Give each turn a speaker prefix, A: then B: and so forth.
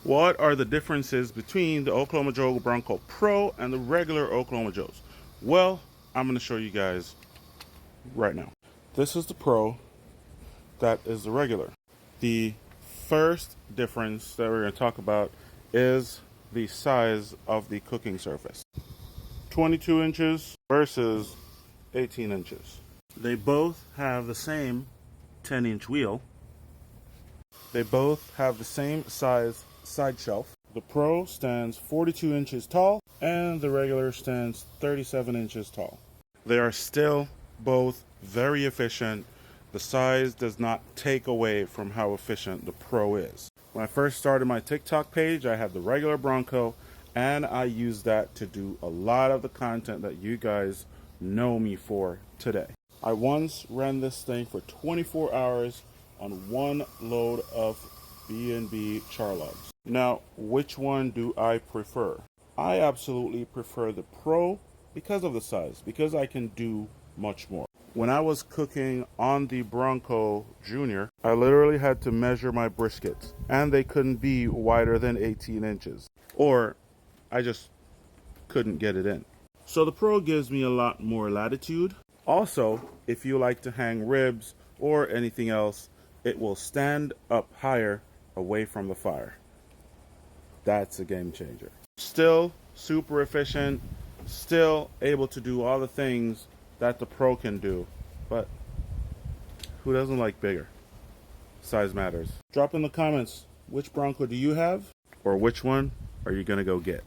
A: What are the differences between the Oklahoma Joe Bronco Pro and the regular Oklahoma Joes? Well, I'm going to show you guys right now. This is the Pro, that is the regular. The first difference that we're going to talk about is the size of the cooking surface. 22 inches versus 18 inches. They both have the same 10-inch wheel. They both have the same size side shelf. The Pro stands 42 inches tall and the regular stands 37 inches tall. They are still both very efficient. The size does not take away from how efficient the Pro is. When I first started my TikTok page, I had the regular Bronco, and I used that to do a lot of the content that you guys know me for today. I once ran this thing for 24 hours on one load of B&B char logs. Now, which one do I prefer? I absolutely prefer the Pro because of the size, because I can do much more. When I was cooking on the Bronco Junior, I literally had to measure my briskets, and they couldn't be wider than 18 inches, or I just couldn't get it in. So the Pro gives me a lot more latitude. Also, if you like to hang ribs or anything else, it will stand up higher away from the fire. That's a game changer. Still super efficient, still able to do all the things that the Pro can do, but who doesn't like bigger? Size matters. Drop in the comments, which Bronco do you have, or which one are you gonna go get?